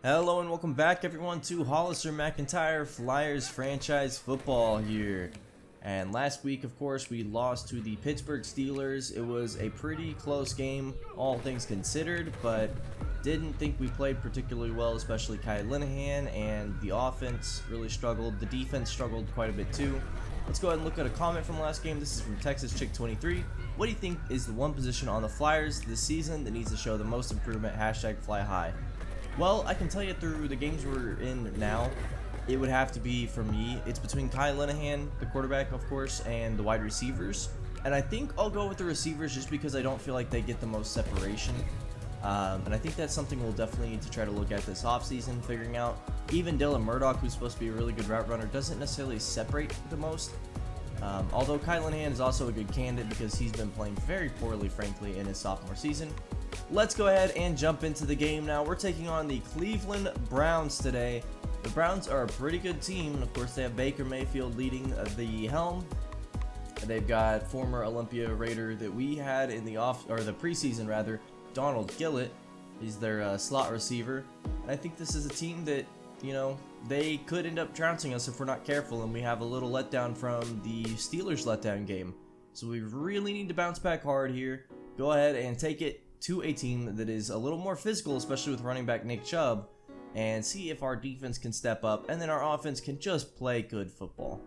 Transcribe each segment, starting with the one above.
Hello and welcome back everyone to Hollister MacIntyre Flyers franchise football here. And last week, of course, we lost to the Pittsburgh Steelers. It was a pretty close game, all things considered, but didn't think we played particularly well, especially Kai Linehan, and the offense really struggled. The defense struggled quite a bit too. Let's go ahead and look at a comment from last game. This is from Texas Chick 23. What do you think is the one position on the Flyers this season that needs to show the most improvement? Hashtag fly high. Well, I can tell you through the games we're in now, it would have to be, for me, it's between Kai Linehan, the quarterback, of course, and the wide receivers. And I think I'll go with the receivers just because I don't feel like they get the most separation. And I think that's something we'll definitely need to try to look at this offseason, figuring out. Even Dylan Murdoch, who's supposed to be a really good route runner, doesn't necessarily separate the most. Although Kai Linehan is also a good candidate because he's been playing very poorly, frankly, in his sophomore season. Let's go ahead and jump into the game now. We're taking on the Cleveland Browns today. The Browns are a pretty good team, and of course they have Baker Mayfield leading the helm. They've got former Olympia Raider that we had in the preseason rather, Donald Gillett. He's their slot receiver. And I think this is a team that, you know, they could end up trouncing us if we're not careful, and we have a little letdown from the Steelers letdown game. So we really need to bounce back hard here. Go ahead and take it to a team that is a little more physical, especially with running back Nick Chubb, and see if our defense can step up, and then our offense can just play good football.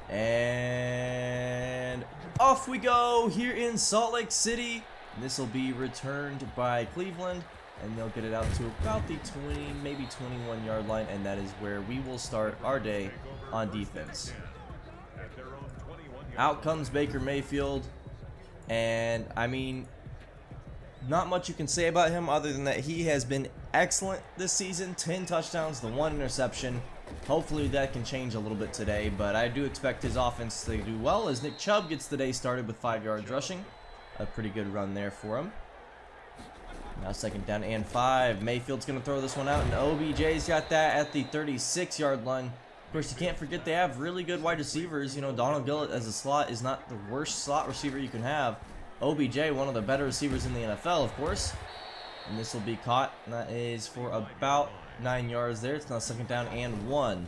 And off we go here in Salt Lake City. This will be returned by Cleveland, and they'll get it out to about the 20, maybe 21 yard line, and that is where we will start our day on defense. Out comes Baker Mayfield, and I mean, not much you can say about him other than that he has been excellent this season. 10 touchdowns, the 1 interception. Hopefully that can change a little bit today, but I do expect his offense to do well as Nick Chubb gets the day started with 5 yards rushing. A pretty good run there for him. Now second down and 5. Mayfield's going to throw this one out, and OBJ's got that at the 36 yard line. Of course, you can't forget they have really good wide receivers. You know, Donald Gillett as a slot is not the worst slot receiver you can have. OBJ, one of the better receivers in the NFL, of course. And this will be caught. And that is for about 9 yards there. It's now second down and 1.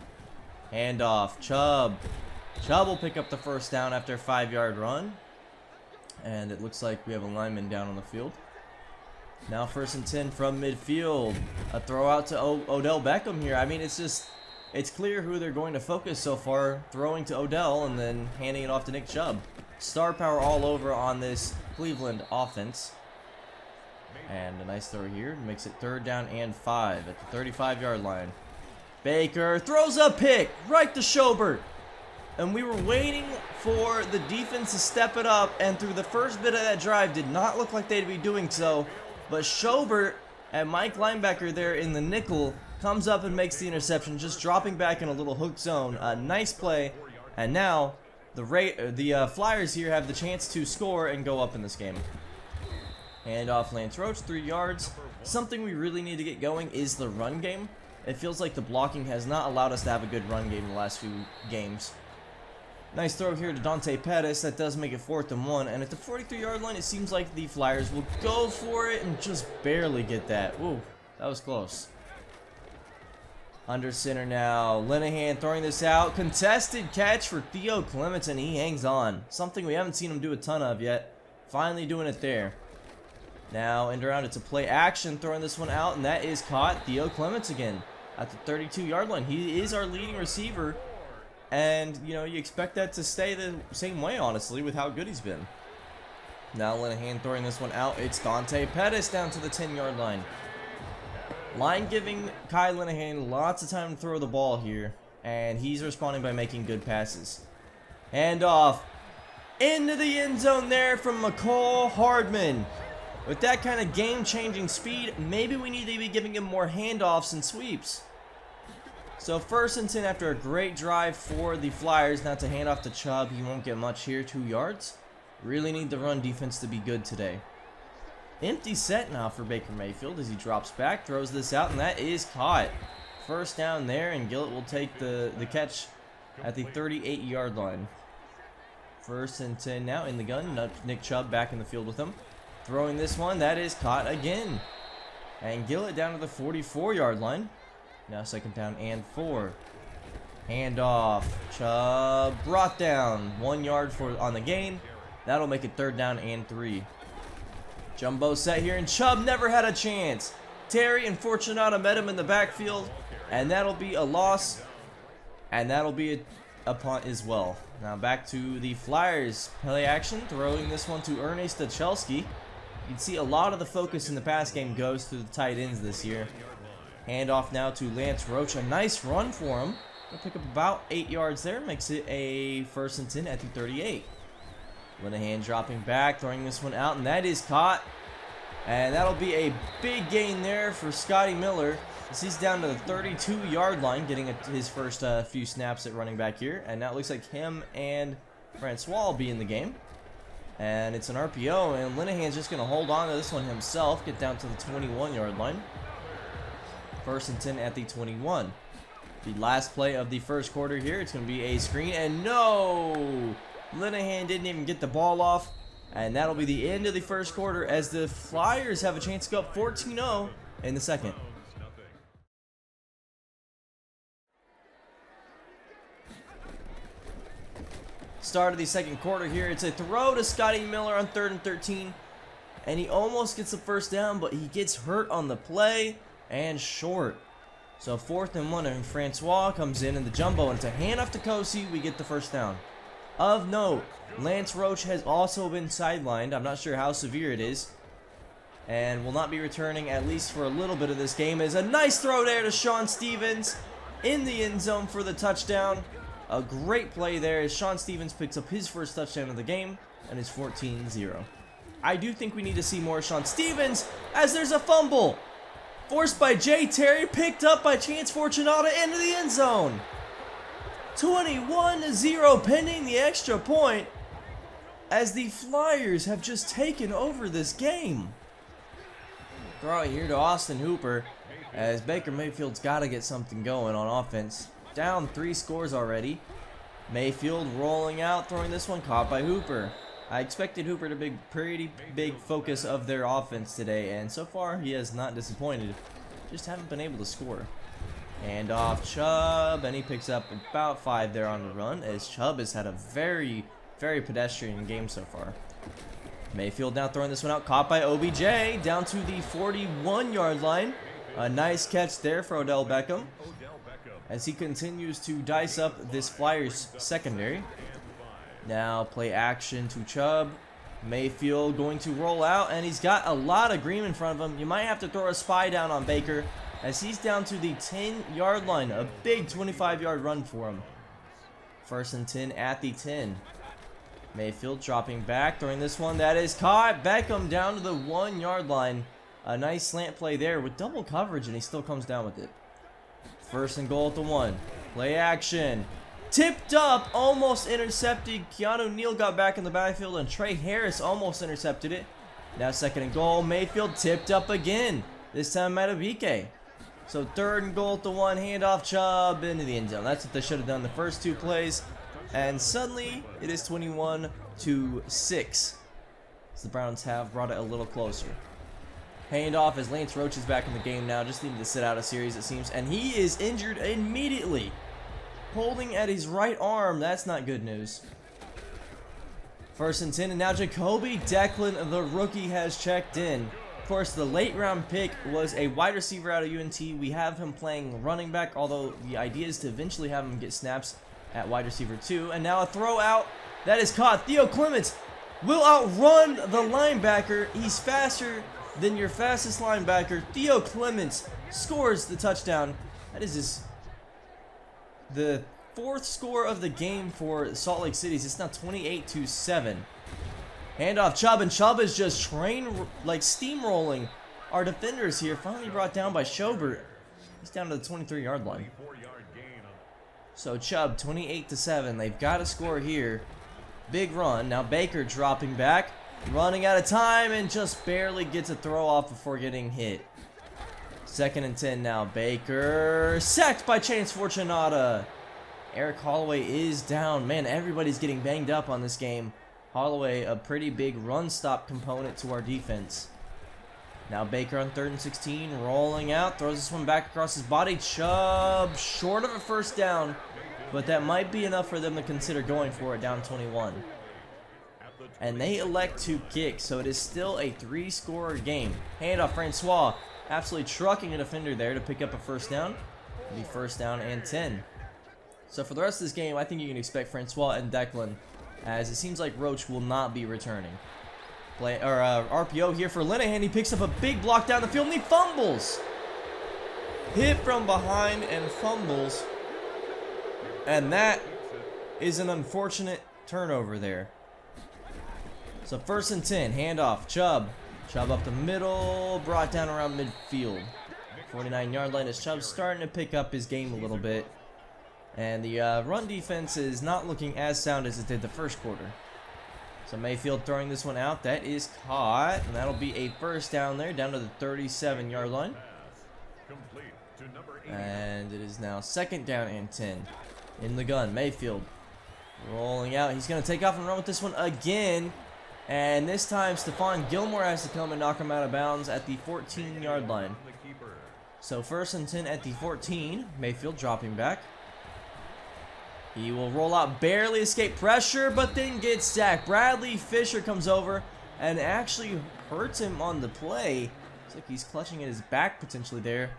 Handoff. Chubb. Chubb will pick up the first down after a 5 yard run. And it looks like we have a lineman down on the field. Now first and 10 from midfield. A throw out to Odell Beckham here. I mean, it's clear who they're going to focus so far, throwing to Odell and then handing it off to Nick Chubb. Star power all over on this Cleveland offense. And a nice throw here. Makes it third down and 5 at the 35 yard line. Baker throws a pick right to Schobert. And we were waiting for the defense to step it up, and through the first bit of that drive did not look like they'd be doing so. But Schobert and Mike linebacker there in the nickel comes up and makes the interception, just dropping back in a little hook zone. A nice play, and now the Flyers here have the chance to score and go up in this game. And off Lance Roach, 3 yards. Something we really need to get going is the run game. It feels like the blocking has not allowed us to have a good run game the last few games. Nice throw here to Dante Pettis. That does make it 4th and 1. And at the 43 yard line, it seems like the Flyers will go for it and just barely get that. Whoa, that was close. Under center now. Linehan throwing this out. Contested catch for Theo Clements, and he hangs on. Something we haven't seen him do a ton of yet. Finally doing it there. Now end around. It's a play action. Throwing this one out, and that is caught. Theo Clements again at the 32 yard line. He is our leading receiver. And, you know, you expect that to stay the same way, honestly, with how good he's been. Now Linehan throwing this one out. It's Dante Pettis down to the 10 yard line. Line giving Kai Linehan lots of time to throw the ball here, and he's responding by making good passes. Handoff into the end zone there from McCall Hardman. With that kind of game-changing speed, maybe we need to be giving him more handoffs and sweeps. So first and 10 after a great drive for the Flyers. Now to hand off to Chubb. He won't get much here, 2 yards. Really need the run defense to be good today. Empty set now for Baker Mayfield as he drops back, throws this out, and that is caught. First down there, and Gillett will take the catch at the 38 yard line. First and 10 now in the gun. Nick Chubb back in the field with him. Throwing this one, that is caught again. And Gillett down to the 44-yard line. Now 2nd down and 4. Hand off. Chubb brought down. 1 yard on the gain. That'll make it 3rd down and 3. Jumbo set here, and Chubb never had a chance. Terry and Fortunato met him in the backfield, and that'll be a loss. And that'll be a punt as well. Now back to the Flyers. Play action, throwing this one to Ernest Stachelski. You can see a lot of the focus in the pass game goes to the tight ends this year. Hand off now to Lance Roach. A nice run for him. He'll pick up about 8 yards there. Makes it a 1st and 10 at the 38. Linehan dropping back, throwing this one out, and that is caught. And that'll be a big gain there for Scotty Miller. As he's down to the 32-yard line, getting his first few snaps at running back here. And now it looks like him and Francois will be in the game. And it's an RPO, and Linehan's just going to hold on to this one himself, get down to the 21-yard line. 1st and 10 at the 21. The last play of the first quarter here, it's going to be a screen, and no! Linehan didn't even get the ball off, and that'll be the end of the first quarter as the Flyers have a chance to go up 14-0 in the second. Start of the second quarter here. It's a throw to Scotty Miller on 3rd and 13, and he almost gets the 1st down, but he gets hurt on the play and short. So 4th and 1, and Francois comes in the jumbo, and it's a handoff to Kosi. We get the 1st down. Of note, Lance Roach has also been sidelined. I'm not sure how severe it is, and will not be returning at least for a little bit of this game. Is a nice throw there to Sean Stevens in the end zone for the touchdown. A great play there as Sean Stevens picks up his first touchdown of the game, and it's 14-0. I do think we need to see more Sean Stevens as there's a fumble. Forced by Jay Terry, picked up by Chance Fortunato into the end zone. 21-0 pending the extra point as the Flyers have just taken over this game. Throw it here to Austin Hooper as Baker Mayfield's got to get something going on offense. Down 3 scores already. Mayfield rolling out, throwing this one, caught by Hooper. I expected Hooper to be pretty big focus of their offense today, and so far he has not disappointed. Just haven't been able to score. And off Chubb, and he picks up about 5 there on the run, as Chubb has had a very, very pedestrian game so far. Mayfield now throwing this one out, caught by OBJ, down to the 41-yard line. A nice catch there for Odell Beckham, as he continues to dice up this Flyers secondary. Now play action to Chubb. Mayfield going to roll out, and he's got a lot of green in front of him. You might have to throw a spy down on Baker as he's down to the 10-yard line. A big 25-yard run for him. 1st and 10 at the 10. Mayfield dropping back, throwing this one. That is caught. Beckham down to the 1-yard line. A nice slant play there with double coverage, and he still comes down with it. 1st and goal at the 1. Play action. Tipped up, almost intercepted. Keanu Neal got back in the backfield, and Trey Harris almost intercepted it. Now 2nd and goal. Mayfield tipped up again. This time Matabike. So 3rd and goal at the 1. Handoff Chubb into the end zone. That's what they should have done the first 2 plays. And suddenly it is 21-6. So the Browns have brought it a little closer. Handoff as Lance Roach is back in the game now. Just needed to sit out a series, it seems. And he is injured immediately. Holding at his right arm. That's not good news. 1st and 10. And now Jacoby Declan, the rookie, has checked in. Of course, the late round pick was a wide receiver out of UNT. We have him playing running back, although the idea is to eventually have him get snaps at wide receiver too. And now a throw out that is caught. Theo Clements will outrun the linebacker. He's faster than your fastest linebacker. Theo Clements scores the touchdown. That is the 4th score of the game for Salt Lake City. It's now 28-7. Handoff Chubb, and Chubb is just steamrolling our defenders here. Finally brought down by Schobert. He's down to the 23-yard line. So Chubb, 28-7. They've got to score here. Big run. Now Baker dropping back, running out of time, and just barely gets a throw off before getting hit. 2nd and 10 now. Baker sacked by Chance Fortunato. Eric Holloway is down. Man, everybody's getting banged up on this game. Holloway, a pretty big run stop component to our defense. Now Baker on 3rd and 16, rolling out, throws this one back across his body. Chubb short of a first down, but that might be enough for them to consider going for it, down 21. And they elect to kick, so it is still a 3-score game. Handoff, Francois, absolutely trucking a defender there to pick up a first down. It'll be first down and 10. So for the rest of this game, I think you can expect Francois and Declan, as it seems like Roach will not be returning. RPO here for Linehan. He picks up a big block down the field and he fumbles. Hit from behind and fumbles. And that is an unfortunate turnover there. So 1st and 10, handoff, Chubb. Chubb up the middle, brought down around midfield. 49-yard line as Chubb's starting to pick up his game a little bit. And the run defense is not looking as sound as it did the first quarter. So Mayfield throwing this one out. That is caught. And that'll be a first down there, down to the 37-yard line. And it is now 2nd down and 10. In the gun, Mayfield rolling out. He's going to take off and run with this one again. And this time, Stephon Gilmore has to come and knock him out of bounds at the 14-yard line. So 1st and 10 at the 14. Mayfield dropping back. He will roll out, barely escape pressure, but then gets sacked. Bradley Fisher comes over and actually hurts him on the play. Looks like he's clutching at his back potentially there.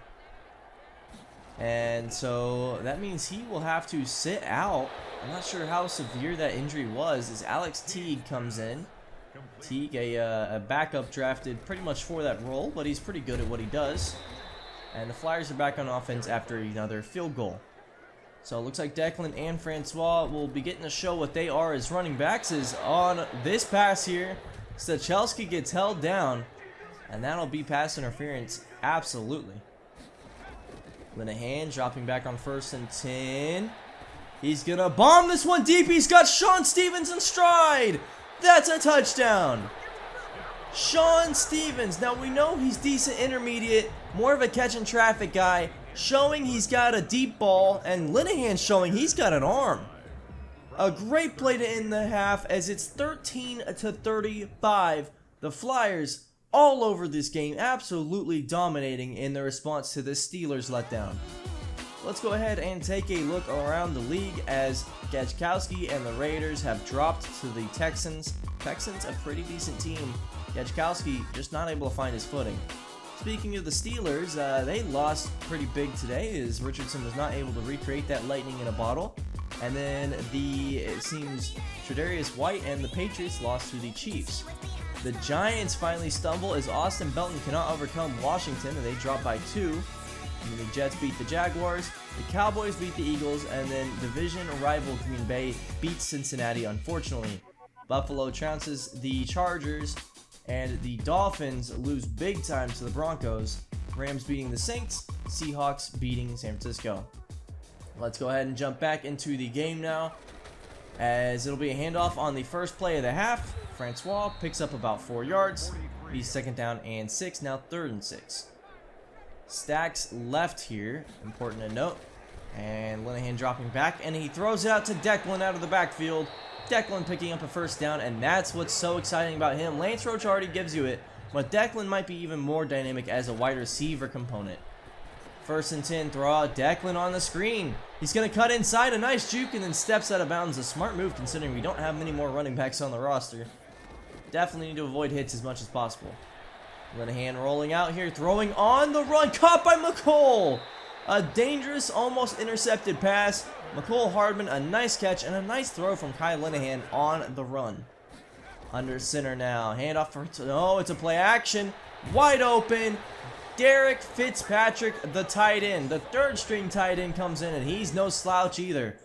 And so that means he will have to sit out. I'm not sure how severe that injury was, as Alex Teague comes in. Teague, a backup drafted pretty much for that role, but he's pretty good at what he does. And the Flyers are back on offense after another field goal. So it looks like Declan and Francois will be getting to show what they are as running backs. Is on this pass here, Stachelski gets held down, and that'll be pass interference, absolutely. Linehan dropping back on 1st and 10. He's gonna bomb this one deep. He's got Sean Stevens in stride. That's a touchdown. Sean Stevens. Now we know he's decent intermediate, more of a catch and traffic guy, showing he's got a deep ball, and Linehan showing he's got an arm. A great play to end the half as it's 13-35. The Flyers all over this game, absolutely dominating in their response to the Steelers letdown. Let's go ahead and take a look around the league as Gajkowski and the Raiders have dropped to the Texans. Texans, a pretty decent team. Gajkowski just not able to find his footing. Speaking of the Steelers, they lost pretty big today as Richardson was not able to recreate that lightning in a bottle. And then it seems Tre'Davious White and the Patriots lost to the Chiefs. The Giants finally stumble as Austin Belton cannot overcome Washington, and they drop by 2. And the Jets beat the Jaguars, the Cowboys beat the Eagles, and then division rival Green Bay beats Cincinnati, unfortunately. Buffalo trounces the Chargers, and the Dolphins lose big time to the Broncos. Rams beating the Saints, Seahawks beating San Francisco. Let's go ahead and jump back into the game now, as it'll be a handoff on the first play of the half. Francois picks up about 4 yards. He's 2nd down and 6, now 3rd and 6. Stacks left here, important to note. And Linehan dropping back, and he throws it out to Declan out of the backfield. Declan picking up a first down, and that's what's so exciting about him. Lance Roach already gives you it, but Declan might be even more dynamic as a wide receiver component. 1st and 10, throw out Declan on the screen. He's going to cut inside, a nice juke, and then steps out of bounds. A smart move considering we don't have many more running backs on the roster. Definitely need to avoid hits as much as possible. Linehan rolling out here, throwing on the run, caught by McCole. A dangerous, almost intercepted pass. McCole Hardman, a nice catch, and a nice throw from Kai Linehan on the run. Under center now, handoff for, oh, it's a play action. Wide open. Derek Fitzpatrick, the tight end, the 3rd string tight end comes in, and he's no slouch either.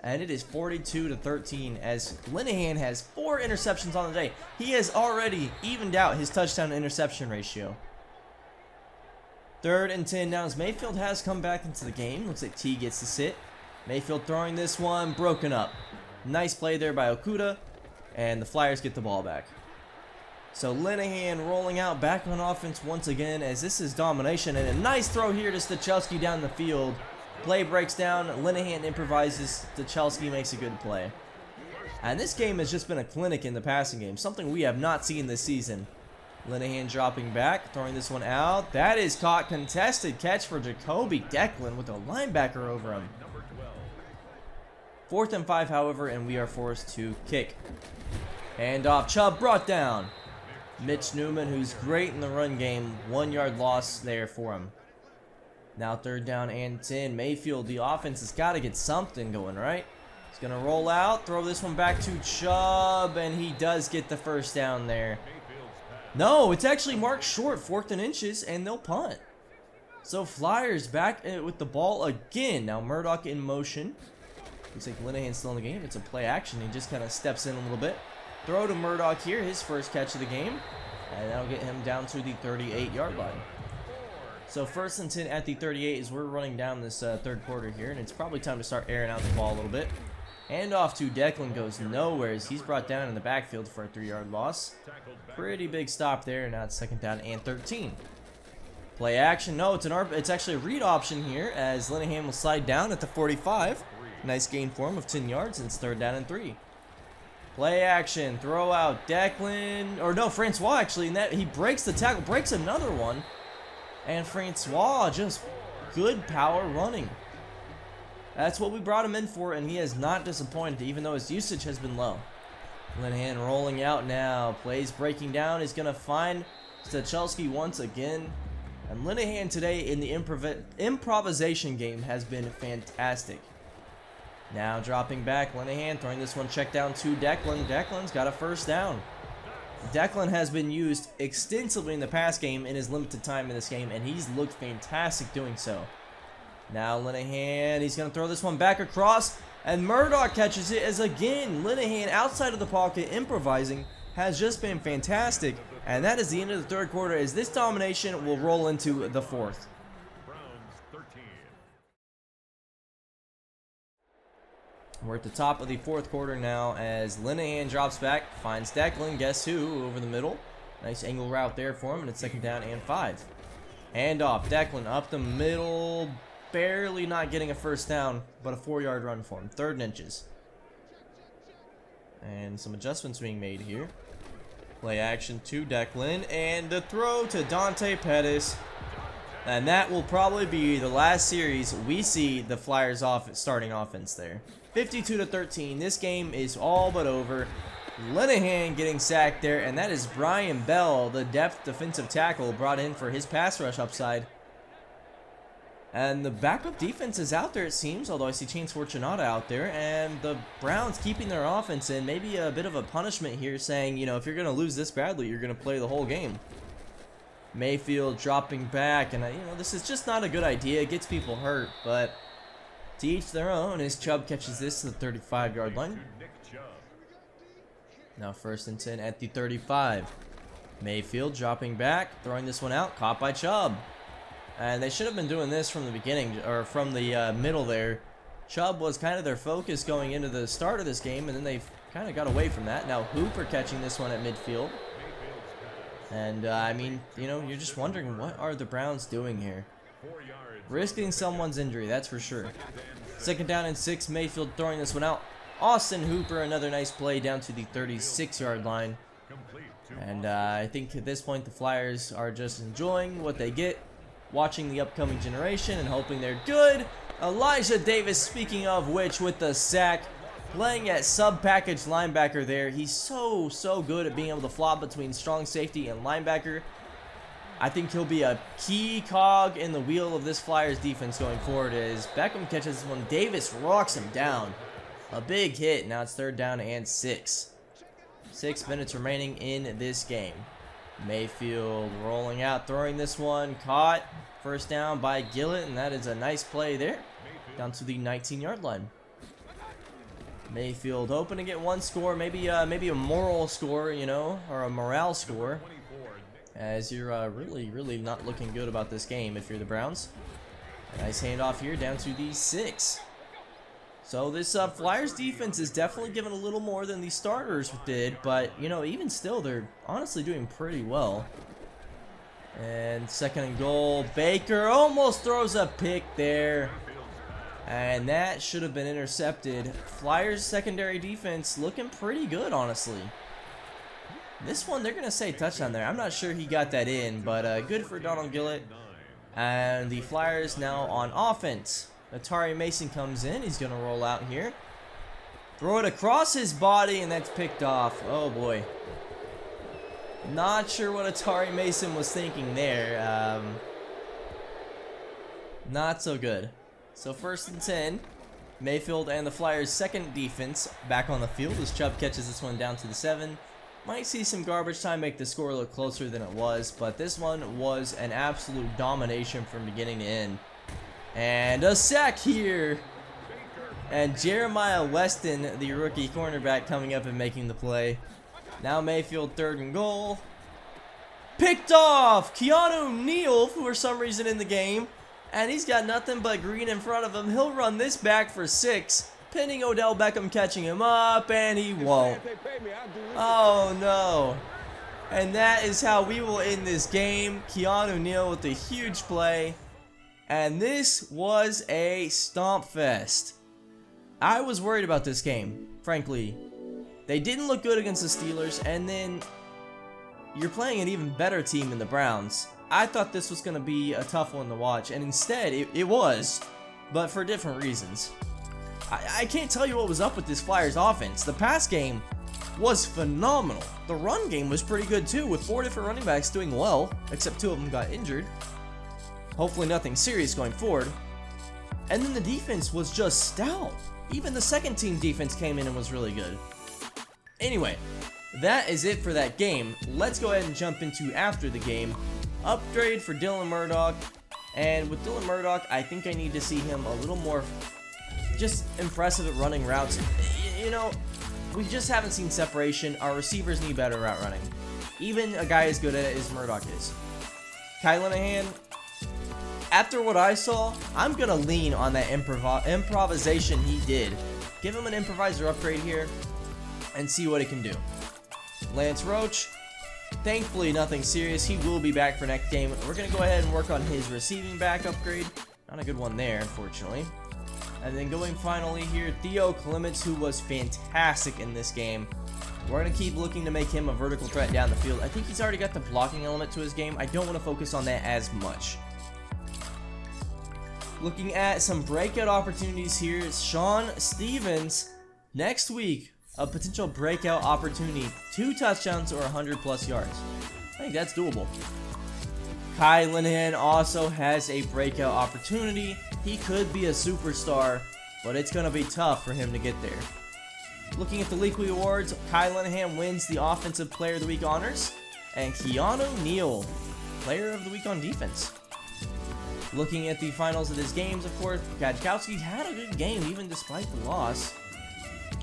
And it is 42-13 as Linehan has 4 interceptions on the day. He has already evened out his touchdown to interception ratio. 3rd and 10 now as Mayfield has come back into the game. Looks like T gets to sit. Mayfield throwing this one, broken up. Nice play there by Okuda, and the Flyers get the ball back. So Linehan rolling out back on offense once again as this is domination, and a nice throw here to Stachelski down the field. Play breaks down, Linehan improvises, Stachelski makes a good play. And this game has just been a clinic in the passing game, something we have not seen this season. Linehan dropping back, throwing this one out. That is caught. Contested catch for Jacoby Declan with a linebacker over him. 4th and 5, however, and we are forced to kick. Hand off. Chubb brought down. Mitch Newman, who's great in the run game. 1 yard loss there for him. Now 3rd down and 10. Mayfield, the offense has got to get something going, right? He's going to roll out, throw this one back to Chubb, and he does get the first down there. No, it's actually marked short, 4th and inches, and they'll punt. So Flyers back with the ball again. Now Murdoch in motion. Looks like Linehan's still in the game. It's a play action. He just kind of steps in a little bit. Throw to Murdoch here, his first catch of the game. And that'll get him down to the 38-yard line. So 1st and 10 at the 38 as we're running down this 3rd quarter here. And it's probably time to start airing out the ball a little bit. Hand off to Declan goes nowhere as he's brought down in the backfield for a 3-yard loss. Pretty big stop there. Now it's 2nd down and 13. Play action. No, it's actually a read option here as Linehan will slide down at the 45. Nice gain for him of 10 yards, and it's 3rd down and 3. Play action, throw out Declan, or no, Francois actually, and that he breaks the tackle, breaks another one, and Francois just good power running. That's what we brought him in for, and he has not disappointed, even though his usage has been low. Linehan rolling out now, plays breaking down, he's gonna find Stachelski once again, and Linehan today in the improvisation game has been fantastic. Now dropping back, Linehan throwing this one check down to Declan. Declan's got a first down. Declan has been used extensively in the pass game in his limited time in this game, and he's looked fantastic doing so. Now Linehan, he's going to throw this one back across, and Murdoch catches it as again, Linehan outside of the pocket improvising has just been fantastic. And that is the end of the 3rd quarter as this domination will roll into the 4th. We're at the top of the 4th quarter now as Linehan drops back, finds Declan, guess who, over the middle. Nice angle route there for him, and it's 2nd down and 5. Hand off, Declan up the middle, barely not getting a first down, but a 4-yard run for him, 3rd and inches. And some adjustments being made here. Play action to Declan, and the throw to Dante Pettis. And that will probably be the last series we see the Flyers starting offense there. 52-13. This game is all but over. Linehan getting sacked there, and that is Brian Bell, the depth defensive tackle, brought in for his pass rush upside. And the backup defense is out there, it seems, although I see Chains Fortunata out there, and the Browns keeping their offense in. Maybe a bit of a punishment here, saying, you know, if you're going to lose this badly, you're going to play the whole game. Mayfield dropping back, and you know, this is just not a good idea. It gets people hurt, but to each their own as Chubb catches this to the 35-yard line. Now 1st and 10 at the 35. Mayfield dropping back, throwing this one out, caught by Chubb. And they should have been doing this from the beginning, or from the middle there. Chubb was kind of their focus going into the start of this game, and then they kind of got away from that. Now Hooper catching this one at midfield. And, I mean, you know, you're just wondering, what are the Browns doing here? Risking someone's injury, that's for sure. 2nd down and 6, Mayfield throwing this one out. Austin Hooper, another nice play down to the 36-yard line. And I think at this point the Flyers are just enjoying what they get, watching the upcoming generation and hoping they're good. Elijah Davis, speaking of which, with the sack, playing at sub-package linebacker there. He's so good at being able to flop between strong safety and linebacker. I think he'll be a key cog in the wheel of this Flyers defense going forward as Beckham catches one. Davis rocks him down. A big hit. Now it's 3rd down and 6. 6 minutes remaining in this game. Mayfield rolling out, throwing this one. Caught. First down by Gillett, and that is a nice play there. Down to the 19-yard line. Mayfield hoping to get one score, maybe a moral score, you know, or a morale score. As you're really not looking good about this game if you're the Browns. Nice handoff here down to the 6. So this Flyers defense is definitely given a little more than the starters did, but you know, even still, they're honestly doing pretty well. And 2nd and goal, Baker almost throws a pick there. And that should have been intercepted. Flyers secondary defense looking pretty good, honestly. This one, they're going to say touchdown there. I'm not sure he got that in, but good for Donald Gillett. And the Flyers now on offense. Atari Mason comes in. He's going to roll out here. Throw it across his body, and that's picked off. Oh, boy. Not sure what Atari Mason was thinking there. Not so good. So 1st and 10. Mayfield and the Flyers' second defense back on the field as Chubb catches this one down to the 7. Might see some garbage time make the score look closer than it was, but this one was an absolute domination from beginning to end. And a sack here. And Jeremiah Weston, the rookie cornerback, coming up and making the play. Now Mayfield 3rd and goal. Picked off! Keanu Neal for some reason in the game. And he's got nothing but green in front of him. He'll run this back for 6. Pending Odell Beckham catching him up, and he won't. Oh, no. And that is how we will end this game. Keanu Neal with a huge play. And this was a stomp fest. I was worried about this game, frankly. They didn't look good against the Steelers, and then you're playing an even better team in the Browns. I thought this was going to be a tough one to watch, and instead it was, but for different reasons. I can't tell you what was up with this Flyers offense. The pass game was phenomenal. The run game was pretty good too, with 4 different running backs doing well, except 2 of them got injured. Hopefully nothing serious going forward. And then the defense was just stout. Even the second team defense came in and was really good. Anyway, that is it for that game. Let's go ahead and jump into after the game. Upgrade for Dylan Murdoch. And with Dylan Murdoch, I think I need to see him a little more just impressive at running routes. You know, we just haven't seen separation. Our receivers need better route running. Even a guy as good at it as Murdoch is. Kai Linehan, after what I saw, I'm going to lean on that improvisation he did. Give him an improviser upgrade here and see what he can do. Lance Roach, thankfully nothing serious. He will be back for next game. We're going to go ahead and work on his receiving back upgrade. Not a good one there, unfortunately. And then going finally here, Theo Clements, who was fantastic in this game. We're going to keep looking to make him a vertical threat down the field. I think he's already got the blocking element to his game. I don't want to focus on that as much. Looking at some breakout opportunities here, Sean Stevens, next week, a potential breakout opportunity. 2 touchdowns or 100+ yards. I think that's doable. Kai Linehan also has a breakout opportunity. He could be a superstar, but it's going to be tough for him to get there. Looking at the League Awards, Kai Linehan wins the Offensive Player of the Week honors, and Keanu Neal, Player of the Week on defense. Looking at the finals of his games, of course, BlackjackXXI had a good game, even despite the loss.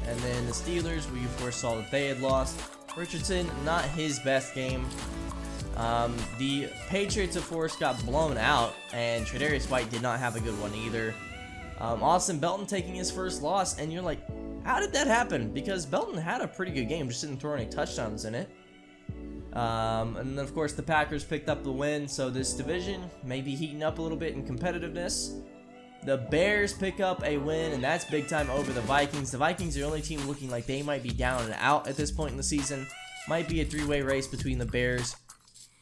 And then the Steelers, we of course saw that they had lost. Richardson, not his best game. The Patriots, of course, got blown out, and Tre'Davious White did not have a good one either. Austin Belton taking his first loss, and you're like, how did that happen? Because Belton had a pretty good game, just didn't throw any touchdowns in it. And then, of course, the Packers picked up the win, so this division may be heating up a little bit in competitiveness. The Bears pick up a win, and that's big time over the Vikings. The Vikings are the only team looking like they might be down and out at this point in the season. Might be a 3-way race between the Bears,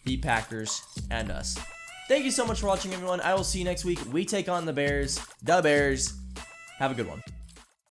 the Packers, and us. Thank you so much for watching, everyone. I will see you next week. We take on the Bears. Have a good one.